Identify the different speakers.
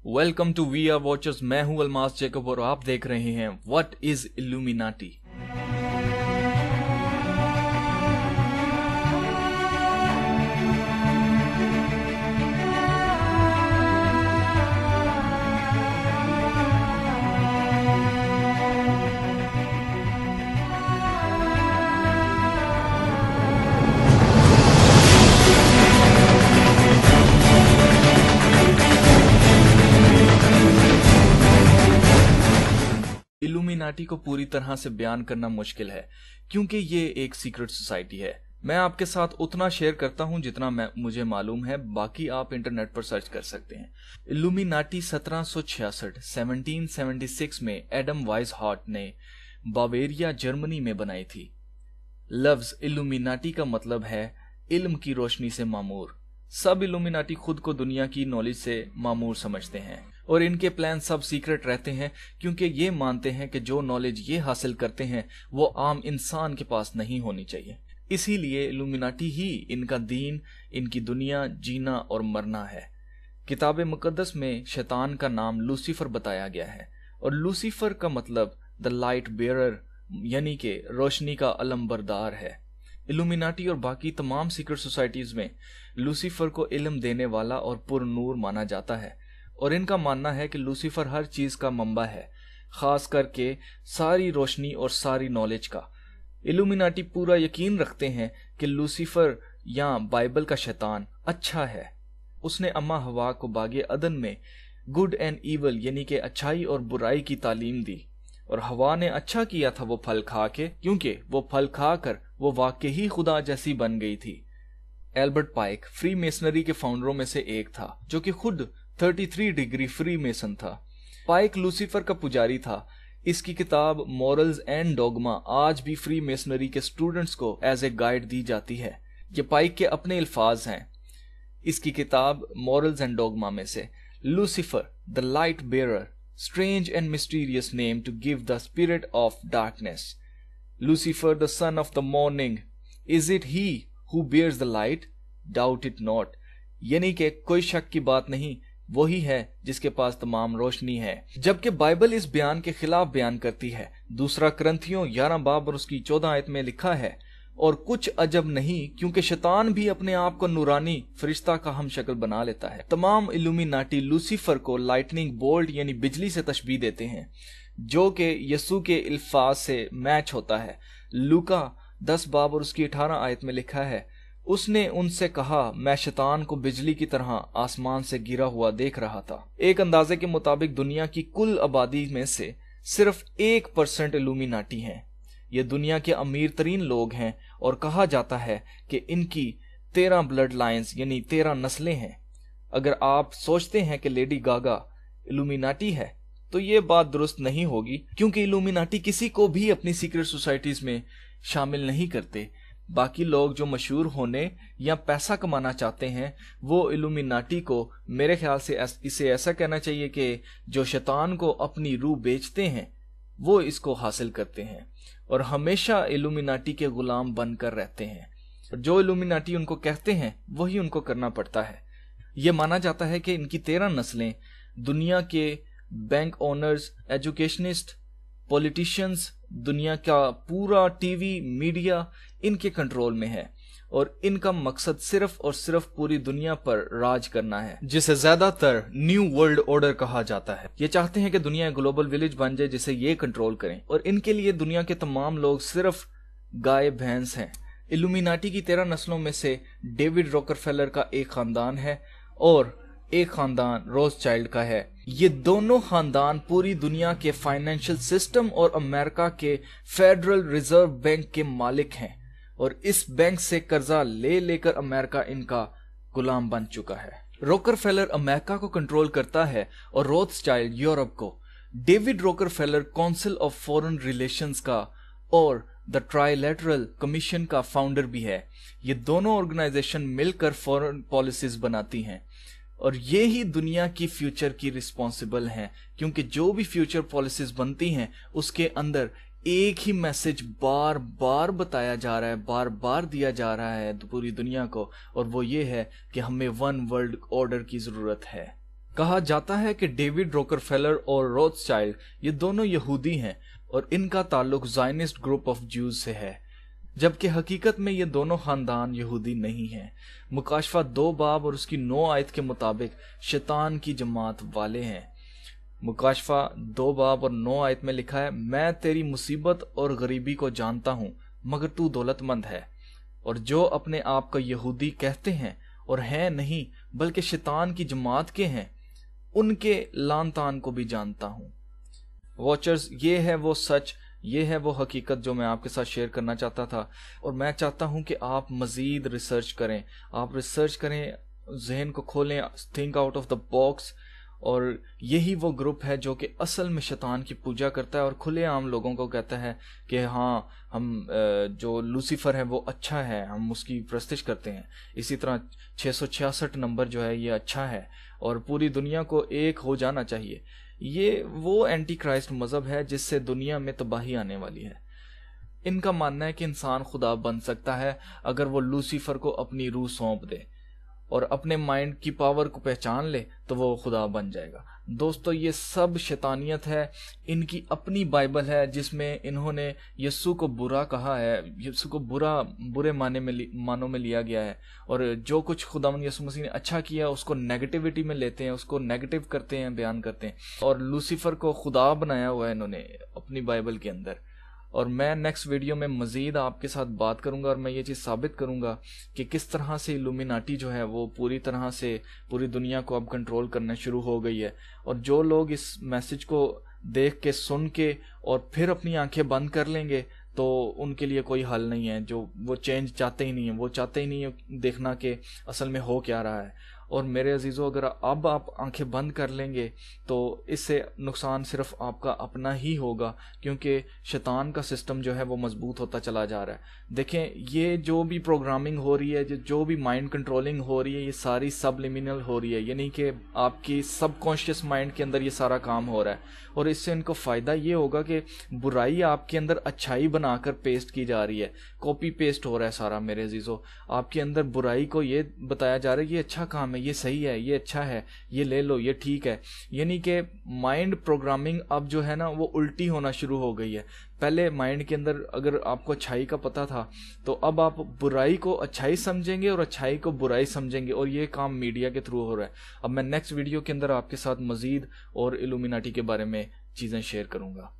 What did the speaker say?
Speaker 1: Welcome to we are watchers. मैं हूं Almas Jacob और आप देख रहे हैं व्हाट इज इल्यूमिनाटी। इल्यूमिनाटी को पूरी तरह से बयान करना मुश्किल है क्योंकि ये एक सीक्रेट सोसाइटी है। मैं आपके साथ उतना शेयर करता हूं जितना मुझे मालूम है, बाकी आप इंटरनेट पर सर्च कर सकते हैं। इल्यूमिनाटी 1776 में एडम वाइजहार्ट ने बावेरिया जर्मनी में बनाई थी। लफ्ज इल्यूमिनाटी का मतलब है इल्म की रोशनी से मामूर। सब इल्यूमिनाटी खुद को दुनिया की नॉलेज से मामूर समझते हैं और इनके प्लान सब सीक्रेट रहते हैं क्योंकि ये मानते हैं कि जो नॉलेज ये हासिल करते हैं वो आम इंसान के पास नहीं होनी चाहिए। इसीलिए इल्यूमिनाटी ही इनका दीन, इनकी दुनिया, जीना और मरना है। किताब मुकद्दस में शैतान का नाम लूसीफर बताया गया है और लूसीफर का मतलब द लाइट बेयरर यानी कि रोशनी का अलमबरदार है। इल्यूमिनाटी और बाकी तमाम सीक्रेट सोसाइटीज में लूसीफर को इल्म देने वाला और पुरनूर माना जाता है और इनका मानना है कि लूसीफर हर चीज का मंबा है, खास करके सारी रोशनी और सारी नॉलेज का। इल्यूमिनाटी पूरा यकीन रखते हैं कि लूसीफर या बाइबल का शैतान अच्छा है। उसने अम्मा हवा को बागे अदन में गुड एंड ईवल यानी कि अच्छाई और बुराई की तालीम दी और हवा ने अच्छा किया था वो फल खा के, क्योंकि वो फल खाकर वो वाकई ही खुदा जैसी बन गई थी। एल्बर्ट पाइक फ्री मेसनरी के फाउंडरों में से एक था जो कि खुद 33 डिग्री फ्री मेसन था। पाइक लूसीफर का पुजारी था। इसकी किताब मॉरल्स एंड डॉगमा आज भी फ्री मेसनरी के स्टूडेंट्स को एज ए गाइड दी जाती है। ये पाइक के अपने अल्फाज हैं इसकी किताब मॉरल्स एंड डॉगमा में से। Lucifer the light bearer, strange and mysterious name to give the spirit of darkness. Lucifer the son of the morning, is it he who bears the light? Doubt it not, यानी कि कोई शक की बात नहीं, वही है जिसके पास तमाम रोशनी है। जबकि बाइबल इस बयान के खिलाफ बयान करती है। दूसरा करंथियों 11 बाब और उसकी 14 आयत में लिखा है, और कुछ अजब नहीं क्योंकि शैतान भी अपने आप को नूरानी फरिश्ता का हम शक्ल बना लेता है। तमाम इल्यूमिनाटी लूसीफर को लाइटनिंग बोल्ट यानी बिजली से तशबीह देते हैं जो कि यसू के अल्फाज से मैच होता है। लूका 10 बाब और उसकी 18 आयत में लिखा है, उसने उनसे कहा, मैं शैतान को बिजली की तरह आसमान से गिरा हुआ देख रहा था। एक अंदाजे के मुताबिक दुनिया की कुल आबादी में से सिर्फ 1% इल्यूमिनाटी हैं। ये दुनिया के अमीर तरीन लोग हैं और कहा जाता है कि इनकी 13 ब्लड लाइन्स यानी 13 नस्लें हैं। अगर आप सोचते हैं कि लेडी गागा इल्यूमिनाटी है तो ये बात दुरुस्त नहीं होगी, क्योंकि इल्यूमिनाटी किसी को भी अपनी सीक्रेट सोसाइटीज में शामिल नहीं करते। बाकी लोग जो मशहूर होने या पैसा कमाना चाहते हैं वो इल्यूमिनाटी को, मेरे ख्याल से इसे ऐसा कहना चाहिए कि जो शैतान को अपनी रूह बेचते हैं वो इसको हासिल करते हैं और हमेशा इल्यूमिनाटी के गुलाम बनकर रहते हैं। जो इल्यूमिनाटी उनको कहते हैं वही उनको करना पड़ता है। ये माना जाता है कि इनकी 13 नस्लें दुनिया के बैंक ओनर्स, एजुकेशनिस्ट, पॉलिटिशियंस, दुनिया का पूरा टीवी मीडिया इनके कंट्रोल में है और इनका मकसद सिर्फ और सिर्फ पूरी दुनिया पर राज करना है, जिसे ज्यादातर न्यू वर्ल्ड ऑर्डर कहा जाता है। ये चाहते हैं कि दुनिया ग्लोबल विलेज बन जाए जिसे ये कंट्रोल करें और इनके लिए दुनिया के तमाम लोग सिर्फ गाय भैंस हैं। इल्यूमिनाटी की 13 नस्लों में से डेविड रॉकरफेलर का एक खानदान है और एक खानदान रोथस्चाइल्ड का है। ये दोनों खानदान पूरी दुनिया के फाइनेंशियल सिस्टम और अमेरिका के फेडरल रिजर्व बैंक के मालिक हैं और इस बैंक से कर्जा ले लेकर अमेरिका इनका गुलाम बन चुका है। रॉकरफेलर अमेरिका को कंट्रोल करता है और रोथस्चाइल्ड यूरोप को। David Rockefeller council of foreign relations का और द ट्राइलेटरल कमीशन का फाउंडर भी है। ये दोनों ऑर्गेनाइजेशन मिलकर फॉरेन पॉलिसीज बनाती हैं और ये ही दुनिया की फ्यूचर की रिस्पॉन्सिबल हैं, क्योंकि जो भी फ्यूचर पॉलिसीज बनती हैं उसके अंदर एक ही मैसेज बार बार बताया जा रहा है, बार बार दिया जा रहा है पूरी दुनिया को, और वो ये है कि हमें वन वर्ल्ड ऑर्डर की जरूरत है। कहा जाता है कि डेविड रॉकरफेलर और रोथस्चाइल्ड ये दोनों यहूदी हैं और इनका ताल्लुक ज़ायनिस्ट ग्रुप ऑफ ज्यूज से है, जबकि हकीकत में ये दोनों खानदान यहूदी नहीं हैं। मुकाशफा 2 बाब और उसकी 9 आयत के मुताबिक शैतान की जमात वाले हैं। मुकाशफा 2 बाब और 9 आयत में लिखा है, मैं तेरी मुसीबत और गरीबी को जानता हूं, मगर तू दौलतमंद है, और जो अपने आप को यहूदी कहते हैं और हैं नहीं बल्कि शैतान की जमात के हैं, उनके लान तान को भी जानता हूं। वॉचर्स, ये है वो सच, ये है वो हकीकत जो मैं आपके साथ शेयर करना चाहता था, और मैं चाहता हूं कि आप मजीद रिसर्च करें, आप रिसर्च करें, जहन को खोलें, think out of the box. और यही वो ग्रुप है जो कि असल में शैतान की पूजा करता है और खुलेआम लोगों को कहता है कि हाँ, हम जो लूसीफर है वो अच्छा है, हम उसकी प्रस्तिश करते हैं। इसी तरह 666 नंबर जो है ये अच्छा है और पूरी दुनिया को एक हो जाना चाहिए। ये वो एंटी क्राइस्ट मजहब है जिससे दुनिया में तबाही आने वाली है। इनका मानना है कि इंसान खुदा बन सकता है अगर वो लूसीफर को अपनी रूह सौंप दे और अपने माइंड की पावर को पहचान ले तो वो खुदा बन जाएगा। दोस्तों, ये सब शैतानियत है। इनकी अपनी बाइबल है जिसमें इन्होंने यीशु को बुरा कहा है, यीशु को बुरे मानों में लिया गया है, और जो कुछ खुदावंद यीशु मसीह ने अच्छा किया उसको नेगेटिविटी में लेते हैं, उसको नेगेटिव करते हैं, बयान करते हैं, और लूसीफर को खुदा बनाया हुआ है इन्होंने अपनी बाइबल के अंदर। और मैं नेक्स्ट वीडियो में मजीद आपके साथ बात करूंगा और मैं ये चीज़ साबित करूंगा कि किस तरह से इल्यूमिनाटी जो है वो पूरी तरह से पूरी दुनिया को अब कंट्रोल करना शुरू हो गई है। और जो लोग इस मैसेज को देख के, सुन के और फिर अपनी आंखें बंद कर लेंगे तो उनके लिए कोई हल नहीं है। जो वो चेंज चाहते ही नहीं है, वो चाहते ही नहीं है देखना कि असल में हो क्या रहा है। और मेरे अजीज़ों, अगर अब आप आंखें बंद कर लेंगे तो इससे नुकसान सिर्फ आपका अपना ही होगा, क्योंकि शैतान का सिस्टम जो है वो मजबूत होता चला जा रहा है। देखें, ये जो भी प्रोग्रामिंग हो रही है, जो भी माइंड कंट्रोलिंग हो रही है, ये सारी सबलिमिनल हो रही है, यानी कि आपकी सबकॉन्शियस माइंड के अंदर ये सारा काम हो रहा है। और इससे इनको फ़ायदा ये होगा कि बुराई आपके अंदर अच्छाई बनाकर पेस्ट की जा रही है, कॉपी पेस्ट हो रहा है सारा। मेरे अजीज़ों, आपके अंदर बुराई को ये बताया जा रहा है ये अच्छा काम है, ये सही है, ये अच्छा है, ये ले लो, ये ठीक है। यानी कि माइंड प्रोग्रामिंग अब जो है ना वो उल्टी होना शुरू हो गई है। पहले माइंड के अंदर अगर आपको अच्छाई का पता था तो अब आप बुराई को अच्छाई समझेंगे और अच्छाई को बुराई समझेंगे, और ये काम मीडिया के थ्रू हो रहा है। अब मैं नेक्स्ट वीडियो के अंदर आपके साथ मजीद और इल्यूमिनाटी के बारे में चीज़ें शेयर करूंगा।